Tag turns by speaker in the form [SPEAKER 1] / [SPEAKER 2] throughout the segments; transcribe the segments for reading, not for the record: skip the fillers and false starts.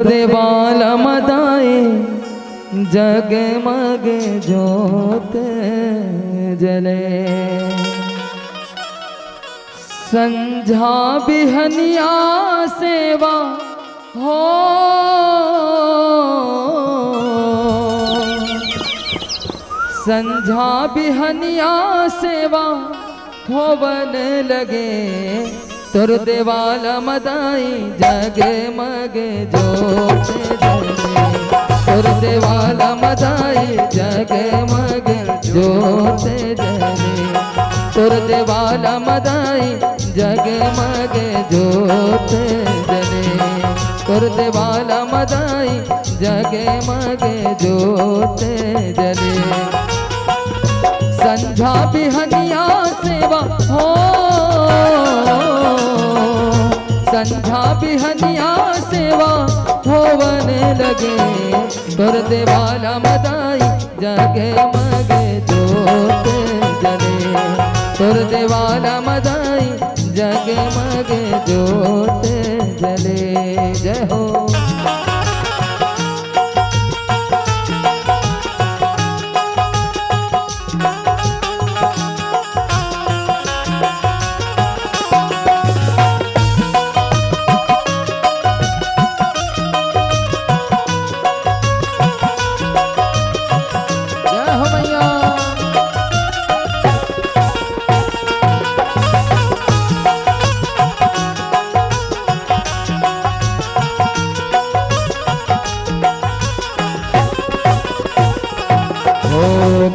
[SPEAKER 1] देवाल मदाए जगमग जोत जले। संझा बिहनिया सेवा हो, संझा बिहनिया सेवा होवन लगे। तुर देवाल मदाई जगमग जोत जले। तुर देवाल मदाई जगमग जोत जले। तुर देवाल मदाई जगमग जोत जले। तुर देवाल मदाई जगमग जोत जले। संझा बिहनिया सेवा हो, संझा बिहनिया सेवा होवन लगे। तुर देवाल मदाई जगमग जोत जले। तुर देवाल मदाई जगमग जोत जले। जय हो।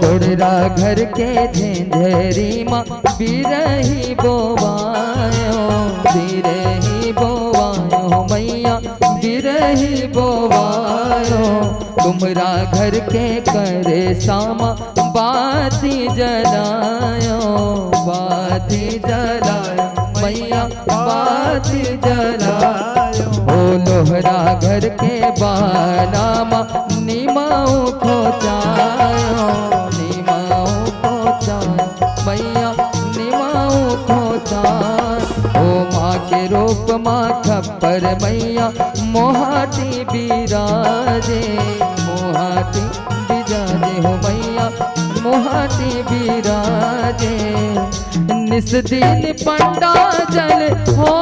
[SPEAKER 1] गोड़रा घर के झंझरी माँ बिरही बोवायो, बिरही बोवायो मैया बिरही बोवायो। तुमरा घर के करे सामा बाती जलायो, बाती जलायो मैया बाती जलायो। ओ लोहरा घर के बालामा निमाऊ खोचायो, निमाऊ खोचायो मैया निमाऊ खोचायो। ओ माँ के रूप माँ खप्पर मैया मोहाटी बिराजे, मोहाटी बिराजे हो मैया मोहाटी बिराजे। निस दिन पंडा जल हो,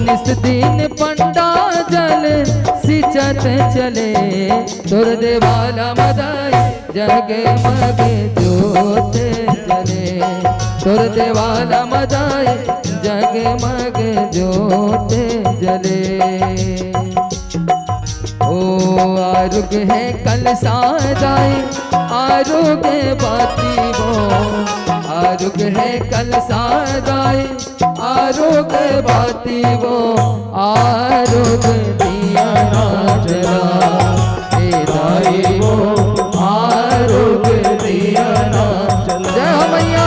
[SPEAKER 1] निस दिन पंडा जल सिंचत चले। तुर देवाल मदाई जगमग जोत जले। तुर देवाल मदाई जगमग जोत जले। ओ आरुग है कल साजाई आरुग बाती वो, आरुग है कल साजाई आरुग बाती वो। आरुग दिया जला हे दाई वो, आरुग दिया जला। जय मैया।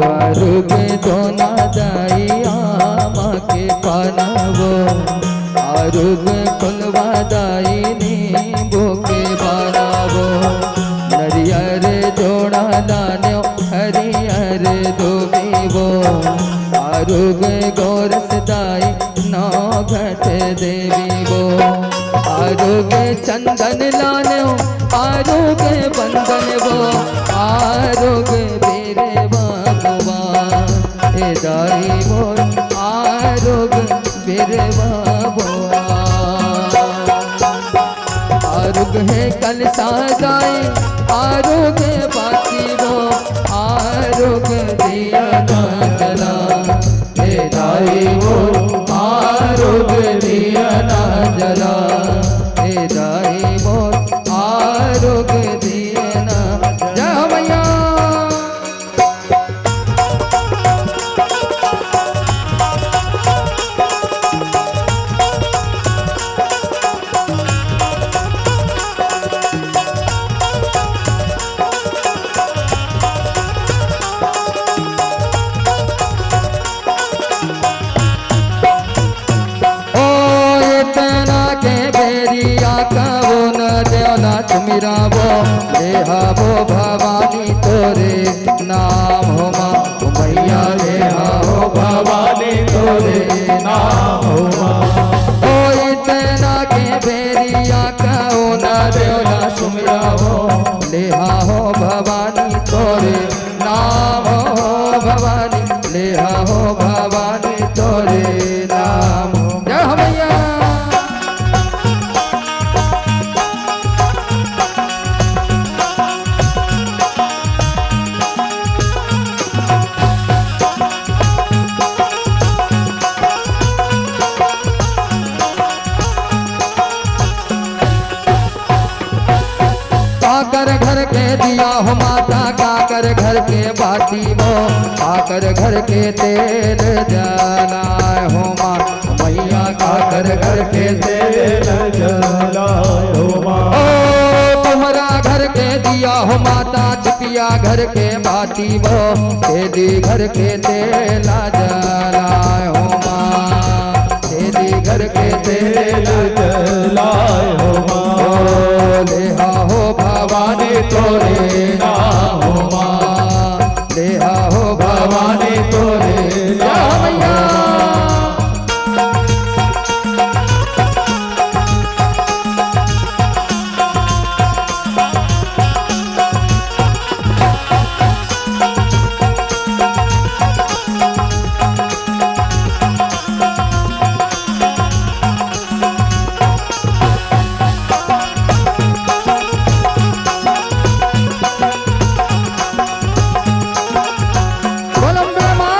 [SPEAKER 1] आरुग दोना दाइया माँ के पानवो, आरुग कुलवा दाई नींबू के बानावो। नरियर जोड़ा लान्यो हरियर दुबीवो, आरुग गोरस दाई नौ घट देवी वो। आरुग चंदन लान्यो आरुग बंदन वो, आरुग बेरे हे दाई मोर आरुग बिरवा बोआ। आरुग है कल साजाई आरुग बाती वो, आरुग दिया ना जला हे दाई मोर आरुग दिया ना जला। हे दाई मोर आरुग दिया ना। जय मैया। वो न देवना तुमिरावो लेहावो भवानी तोरे नाम हो माँ मैया लेहावो भवानी तोरे नाम हो माँ। ओ इतना के बेरिया कहो न देवना तुमिरावो लेहावो भवानी तोरे नाम हो भवानी लेहावो भवानी तोरे नाम हो। जय हो मैया। काकर घर के दिया हो माता काकर घर के बाती वो काकर घर के तेल जलाए हो माँ मैया काकर घर के तेल जलाए हो माँ। ओ तुम्हारा घर के दिया हो माता चुपिया घर के बाती वो तेरी घर के तेल जलाए हो माँ तेरी घर के तेल जलाए हो माँ। लेहा हो भवानी तोरे नाम हो माँ लेहा हो भवानी तोरे नाम मैया।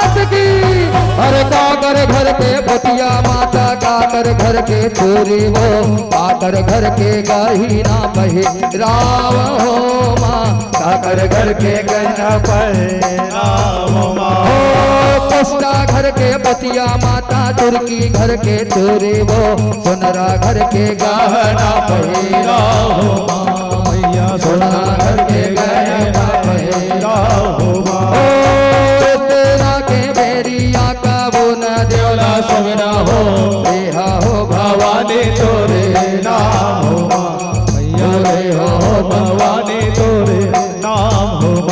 [SPEAKER 1] अरे काकर घर के पतिया माता काकर घर के चोरी वो काकर घर के गहीना पहे राव हो माँ काकर घर के गहना पहे राव हो माँ। पोस्टा घर के पतिया माता तुर्की घर के चोरी वो सोनरा घर के गहना पहे राव हो माँ मैया सोनरा घर के गहना पहे राव हो।